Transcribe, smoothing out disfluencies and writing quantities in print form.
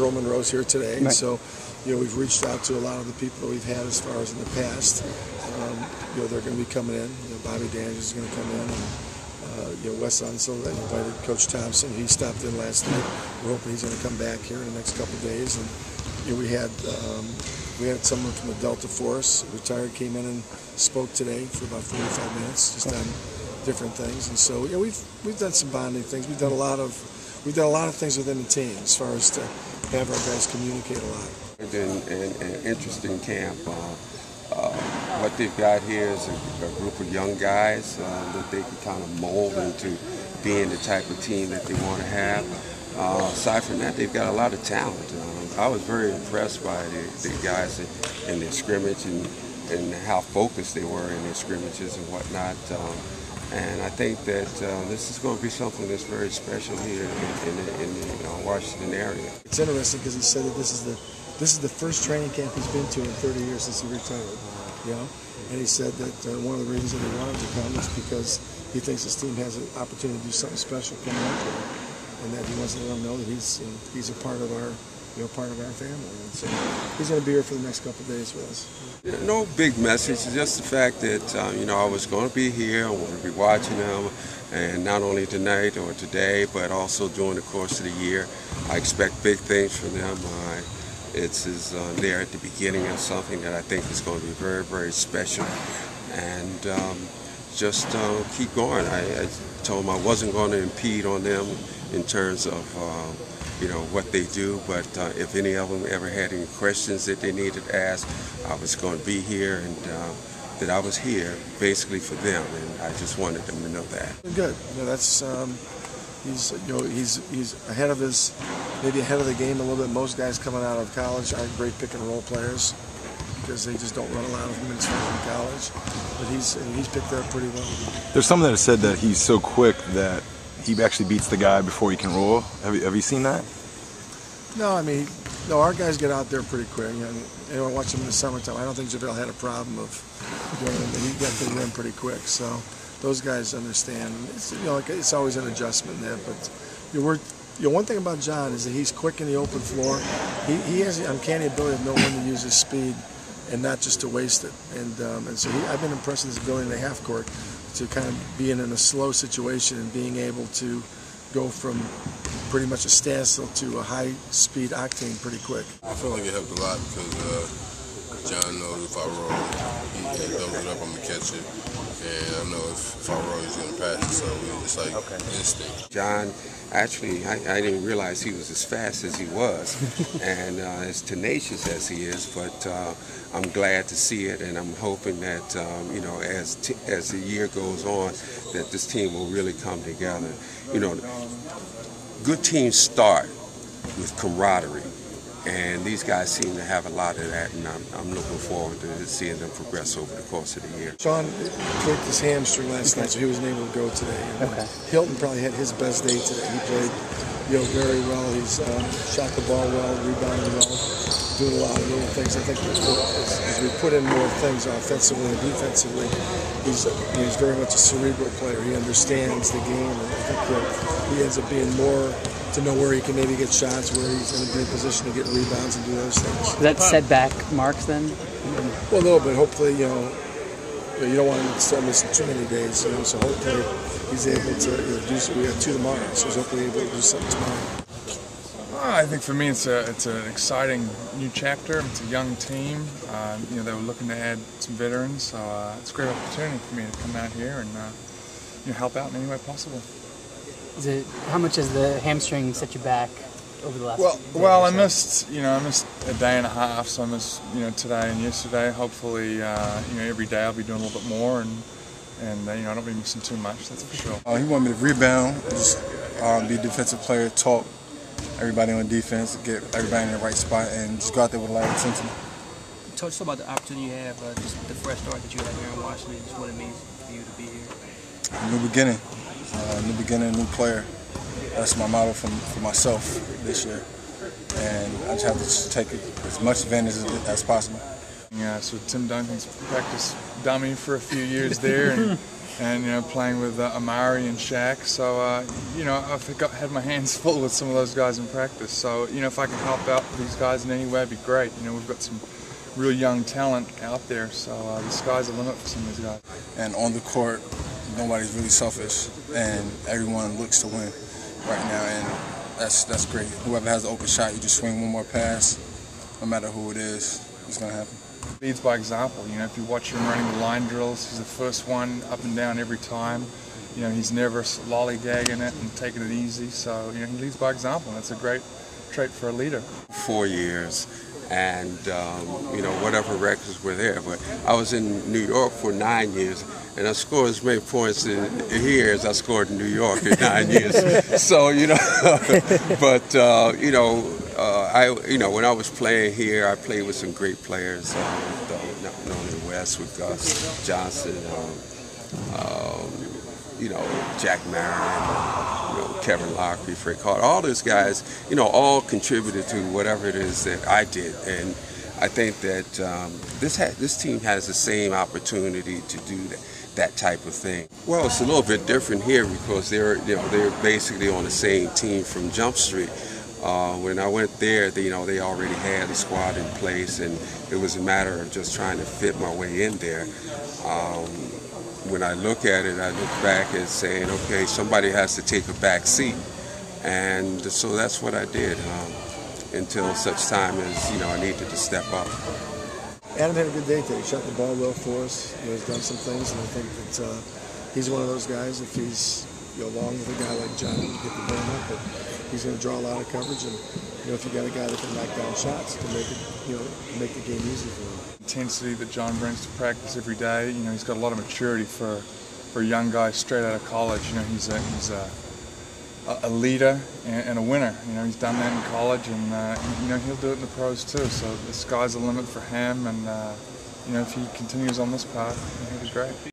Earl Monroe's here today, and so we've reached out to a lot of the people that we've had as far as in the past. They're going to be coming in. Bobby Daniels is going to come in, and Wes Unseld invited Coach Thompson. He stopped in last night. We're hoping he's going to come back here in the next couple of days. And we had someone from the Delta Force, retired, came in and spoke today for about 45 minutes, just on different things. And so we've done some bonding things. We've done a lot of things within the team as far as to have our guys communicate a lot. It's been an interesting camp. What they've got here is a group of young guys that they can kind of mold into being the type of team that they want to have. Aside from that, they've got a lot of talent. I was very impressed by the guys in their scrimmage and how focused they were in their scrimmages and whatnot. And I think that this is going to be something that's very special here in the Washington area. It's interesting because he said that this is the first training camp he's been to in 30 years since he retired. And he said that one of the reasons that he wanted to come is because he thinks his team has an opportunity to do something special coming up there, and that he wants to let them know that he's a part of our family. And so he's going to be here for the next couple of days with us. No big message, just the fact that I was going to be here. I want to be watching them, and not only tonight or today, but also during the course of the year. I expect big things from them. They're at the beginning of something that I think is going to be very, very special, and just keep going. I told them I wasn't going to impede on them in terms of what they do, but if any of them ever had any questions that they needed to ask, I was going to be here, and that I was here basically for them, and I just wanted them to know that. Good. That's he's ahead of maybe ahead of the game a little bit. Most guys coming out of college aren't great pick and roll players because they just don't run a lot of minutes from college. But he's picked up pretty well. There's some that have said that he's so quick that he actually beats the guy before he can roll. Have you seen that? No, our guys get out there pretty quick. Anyone watch him in the summertime, I don't think JaVale had a problem of doing it. He got to the rim pretty quick. So those guys understand. It's always an adjustment there. But one thing about John is that he's quick in the open floor. He has the uncanny ability to know when to use his speed and not just to waste it. And so I've been impressed with his ability in the half court to kind of being in a slow situation and being able to go from pretty much a standstill to a high-speed octane pretty quick. I feel like it helped a lot because John knows if I roll, he throws it up, I'm going to catch it. And I know if I roll, he's going to pass it. So it's like instinct. John, actually, I didn't realize he was as fast as he was and as tenacious as he is, but I'm glad to see it, and I'm hoping that, as the year goes on, that this team will really come together. Good teams start with camaraderie, and these guys seem to have a lot of that, and I'm looking forward to seeing them progress over the course of the year. Sean tweaked his hamstring last night, so he wasn't able to go today. And, Hilton probably had his best day today. He played very well. He's shot the ball well, rebounded well, doing a lot of little things. I think as we put in more things offensively and defensively, he's very much a cerebral player. He understands the game, and I think he ends up being more to know where he can maybe get shots, where he's in a good position to get rebounds and do those things. Does that set back marks then? Well, no, but hopefully, you don't want him to start missing too many days, so hopefully he's able to do so. We got 2 tomorrow, so he's hopefully able to do something tomorrow. I think for me it's an exciting new chapter. It's a young team. They were looking to add some veterans, so it's a great opportunity for me to come out here and help out in any way possible. How much has the hamstring set you back over the last? Well, I missed a day and a half, so I missed today and yesterday. Hopefully, every day I'll be doing a little bit more, and I don't be missing too much. That's for sure. He wanted me to rebound, just be a defensive player, talk everybody on defense, get everybody in the right spot, and just go out there with a lot of intensity. Talk to us about the opportunity you have, just the fresh start that you have here in Washington, just what it means for you to be here. New beginning, new player. That's my motto for myself this year, and I just have to take as much advantage as possible. Yeah, so Tim Duncan's practice dummy for a few years there, and and playing with Amari and Shaq. So I've had my hands full with some of those guys in practice. So if I can help out these guys in any way, it'd be great. We've got some real young talent out there, so the sky's the limit for some of these guys. And on the court, nobody's really selfish, and everyone looks to win right now, and that's great. Whoever has the open shot, you just swing one more pass, no matter who it is, it's going to happen. Leads by example. If you watch him running the line drills, he's the first one up and down every time. He's never lollygagging it and taking it easy, so he leads by example, and that's a great trait for a leader. 4 years. And whatever records were there. But I was in New York for 9 years, and I scored as many points here as I scored in New York in 9 years. So but when I was playing here, I played with some great players. Not only West with Gus Johnson, Jack Marion, Kevin Lockery, Frank Hart, all those guys, all contributed to whatever it is that I did. And I think that this team has the same opportunity to do that type of thing. Well, it's a little bit different here because they're basically on the same team from Jump Street. When I went there, they already had a squad in place, and it was a matter of just trying to fit my way in there. When I look at it, I look back and saying, okay, somebody has to take a back seat. And so that's what I did until such time as, I needed to step up. Adam had a good day today. He shot the ball well for us. He's done some things, and I think that he's one of those guys, if he's along with a guy like John, you get the ball up, but he's going to draw a lot of coverage. And, if you got a guy that can knock down shots to make it, make the game easy for him. Intensity that John brings to practice every day. He's got a lot of maturity for a young guy straight out of college. He's a leader and a winner. He's done that in college, and he'll do it in the pros too. So the sky's the limit for him, and if he continues on this path, he'll be great.